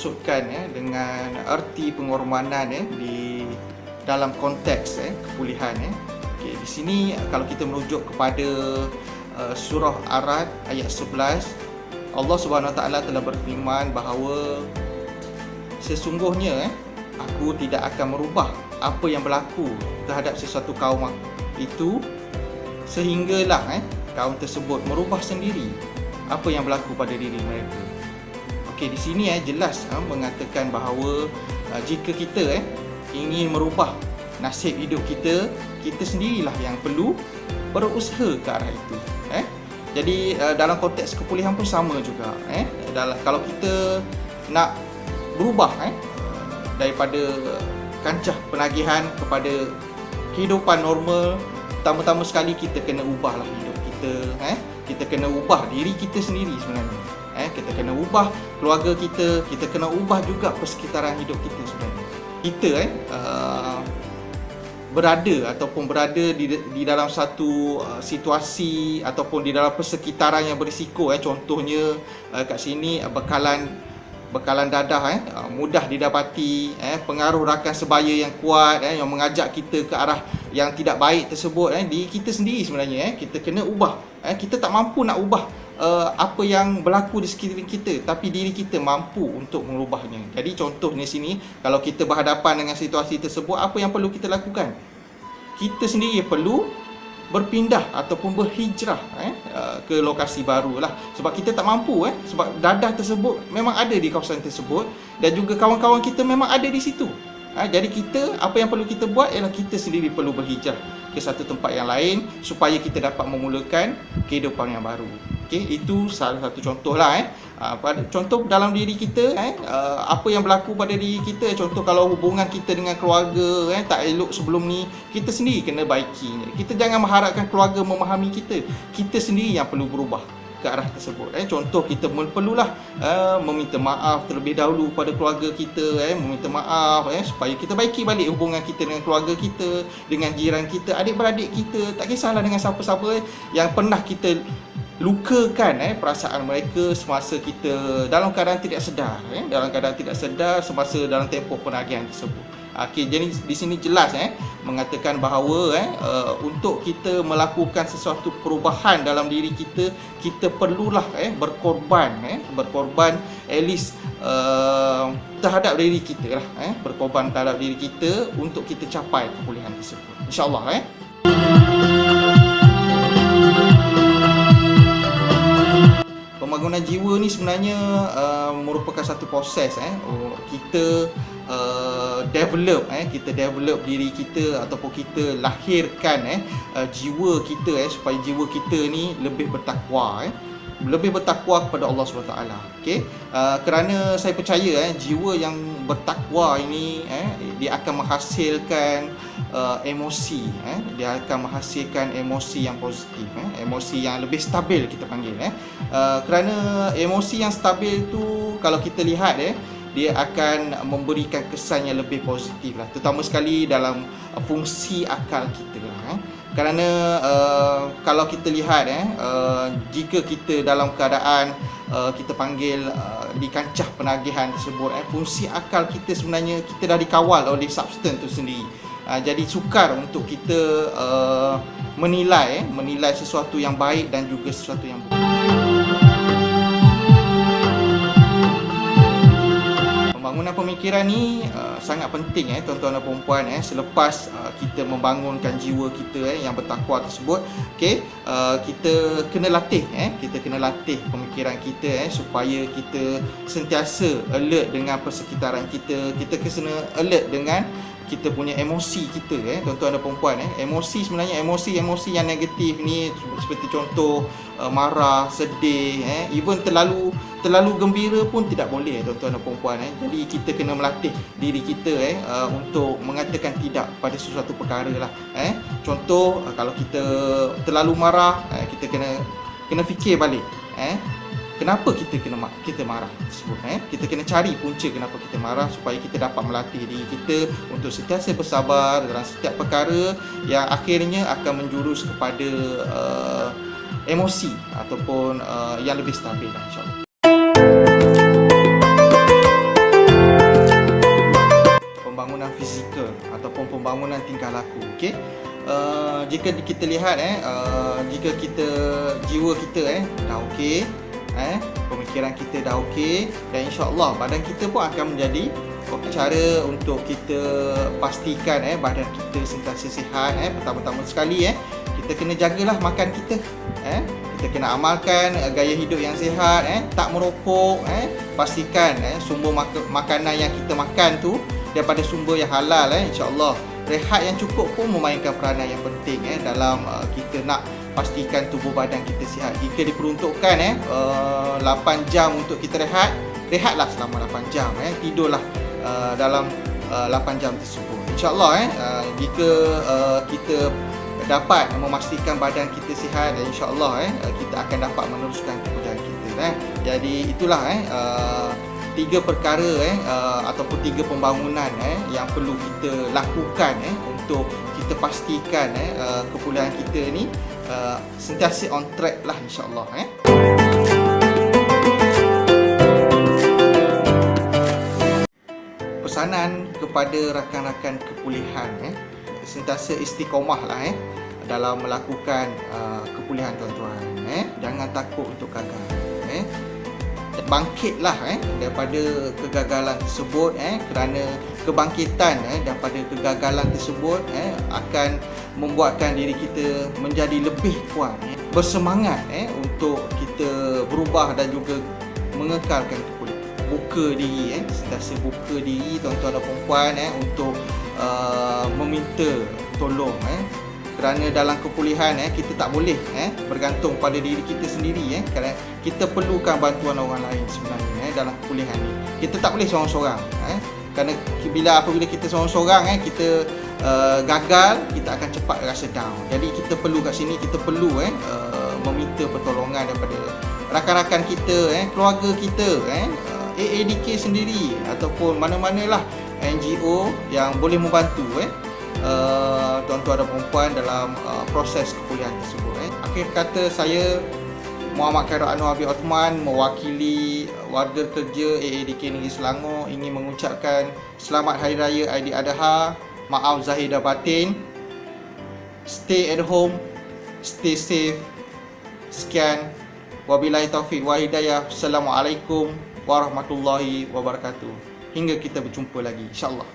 maksudkan dengan erti pengorbanan di dalam konteks kepulihan. Okey, di sini kalau kita merujuk kepada surah Ar-Ra'd ayat 11, Allah Subhanahu Wa Taala telah berfirman bahawa sesungguhnya aku tidak akan merubah apa yang berlaku terhadap sesuatu kaum itu sehinggalah kaum tersebut merubah sendiri apa yang berlaku pada diri mereka. Okey, di sini jelas mengatakan bahawa jika kita ingin merubah nasib hidup kita, kita sendirilah yang perlu berusaha ke arah itu. Jadi dalam konteks kepulihan pun sama juga. Kalau kita nak berubah daripada kancah penagihan kepada kehidupan normal, pertama-tama sekali kita kena ubahlah hidup kita. Kita kena ubah diri kita sendiri sebenarnya. Kita kena ubah keluarga kita, kita kena ubah juga persekitaran hidup kita sebenarnya. Kita berada di dalam satu situasi ataupun di dalam persekitaran yang berisiko. Contohnya kat sini bekalan dadah mudah didapati, pengaruh rakan sebaya yang kuat yang mengajak kita ke arah yang tidak baik tersebut. Diri kita sendiri sebenarnya kita kena ubah. Kita tak mampu nak ubah apa yang berlaku di sekeliling kita, tapi diri kita mampu untuk mengubahnya. Jadi contohnya sini, kalau kita berhadapan dengan situasi tersebut, apa yang perlu kita lakukan? Kita sendiri perlu berpindah ataupun berhijrah ke lokasi baru lah. Sebab kita tak mampu sebab dadah tersebut memang ada di kawasan tersebut dan juga kawan-kawan kita memang ada di situ. Jadi kita, apa yang perlu kita buat ialah kita sendiri perlu berhijrah ke satu tempat yang lain supaya kita dapat memulakan kehidupan yang baru. Okey, itu salah satu contoh lah. Contoh dalam diri kita, apa yang berlaku pada diri kita. Contoh kalau hubungan kita dengan keluarga tak elok sebelum ni, kita sendiri kena baiki. Kita jangan mengharapkan keluarga memahami kita. Kita sendiri yang perlu berubah ke arah tersebut. Contoh kita perlulah meminta maaf terlebih dahulu pada keluarga kita, meminta maaf supaya kita baiki balik hubungan kita dengan keluarga kita, dengan jiran kita, adik-beradik kita, tak kisahlah dengan siapa-siapa yang pernah kita lukakan perasaan mereka semasa kita dalam keadaan tidak sedar, semasa dalam tempoh penagihan tersebut. Okey, jadi di sini jelas mengatakan bahawa untuk kita melakukan sesuatu perubahan dalam diri kita, kita perlulah berkorban at least terhadap diri kita lah, berkorban terhadap diri kita untuk kita capai kepulihan tersebut, insya-Allah. Pembangunan jiwa ni sebenarnya merupakan satu proses kita develop diri kita ataupun kita lahirkan jiwa kita supaya jiwa kita ni lebih bertakwa kepada Allah SWT. Okey, kerana saya percaya jiwa yang bertakwa ini dia akan menghasilkan emosi, dia akan menghasilkan emosi yang positif, emosi yang lebih stabil kita panggil. Kerana emosi yang stabil tu kalau kita lihat dia akan memberikan kesan yang lebih positif lah, terutama sekali dalam fungsi akal kita lah. Kerana kalau kita lihat jika kita dalam keadaan kita panggil di kancah penagihan tersebut, fungsi akal kita sebenarnya kita dah dikawal oleh substan tu sendiri. Jadi sukar untuk kita menilai sesuatu yang baik dan juga sesuatu yang buruk. Pembangunan pemikiran ni sangat penting tuan-tuan dan puan-puan. Selepas kita membangunkan jiwa kita yang bertakwa tersebut, kita kena latih pemikiran kita supaya kita sentiasa alert dengan persekitaran kita. Kita kena alert dengan kita punya emosi kita, tuan-tuan dan puan-puan. Emosi sebenarnya emosi yang negatif ni seperti contoh marah, sedih, even terlalu gembira pun tidak boleh, tuan-tuan dan puan-puan. Jadi kita kena melatih diri kita untuk mengatakan tidak pada sesuatu perkara lah. Contoh kalau kita terlalu marah, kita kena fikir balik kenapa kita marah tersebut. Kita kena cari punca kenapa kita marah supaya kita dapat melatih diri kita untuk sentiasa bersabar dalam setiap perkara yang akhirnya akan menjurus kepada emosi ataupun yang lebih stabil, insya-Allah. pembangunan tingkah laku. Okey. Jika kita lihat jika kita jiwa kita dah okey, pemikiran kita dah okey, dan insya-Allah badan kita pun akan menjadi okey. Cara untuk kita pastikan badan kita sentiasa sihat, pertama-tama sekali kita kena jagalah makan kita. Kita kena amalkan gaya hidup yang sihat, tak merokok, pastikan sumber makanan yang kita makan tu daripada sumber yang halal, insya-Allah. Rehat yang cukup pun memainkan peranan yang penting dalam kita nak pastikan tubuh badan kita sihat. Jika diperuntukkan 8 jam untuk kita rehat, rehatlah selama 8 jam, tidurlah dalam 8 jam tersebut. InsyaAllah jika kita dapat memastikan badan kita sihat, insyaAllah kita akan dapat meneruskan keperjalanan kita. Jadi itulah 3 perkara ataupun 3 pembangunan yang perlu kita lakukan untuk kita pastikan kepulihan kita ni sentiasa on track lah, insyaAllah. Pesanan kepada rakan-rakan kepulihan, sentiasa istiqomah lah dalam melakukan kepulihan tuan-tuan. Jangan takut untuk gagal. Bangkitlah daripada kegagalan tersebut, kerana kebangkitan daripada kegagalan tersebut akan membuatkan diri kita menjadi lebih kuat, bersemangat untuk kita berubah dan juga mengekalkan kepulihan. Buka diri, sentiasa buka diri tuan-tuan dan puan-puan untuk meminta tolong, kerana dalam kepulihan kita tak boleh bergantung pada diri kita sendiri, kerana kita perlukan bantuan orang lain sebenarnya dalam kepulihan ni. Kita tak boleh seorang-seorang, kerana apabila kita seorang-seorang kita gagal, kita akan cepat rasa down. Jadi kita perlu kat sini, kita perlu meminta pertolongan daripada rakan-rakan kita, keluarga kita, AADK sendiri ataupun mana-manalah NGO yang boleh membantu tuan-tuan dan puan-puan dalam proses kepulihan tersebut. Akhir kata, saya Muhammad Khairul Anwar bin Othman mewakili warga kerja AADK Negeri Selangor ingin mengucapkan selamat Hari Raya Aidiladha. Maaf zahir dan batin. Stay at home, stay safe. Sekian, wabillahi taufiq wa hidayah. Assalamualaikum warahmatullahi wabarakatuh. Hingga kita berjumpa lagi, insya-Allah.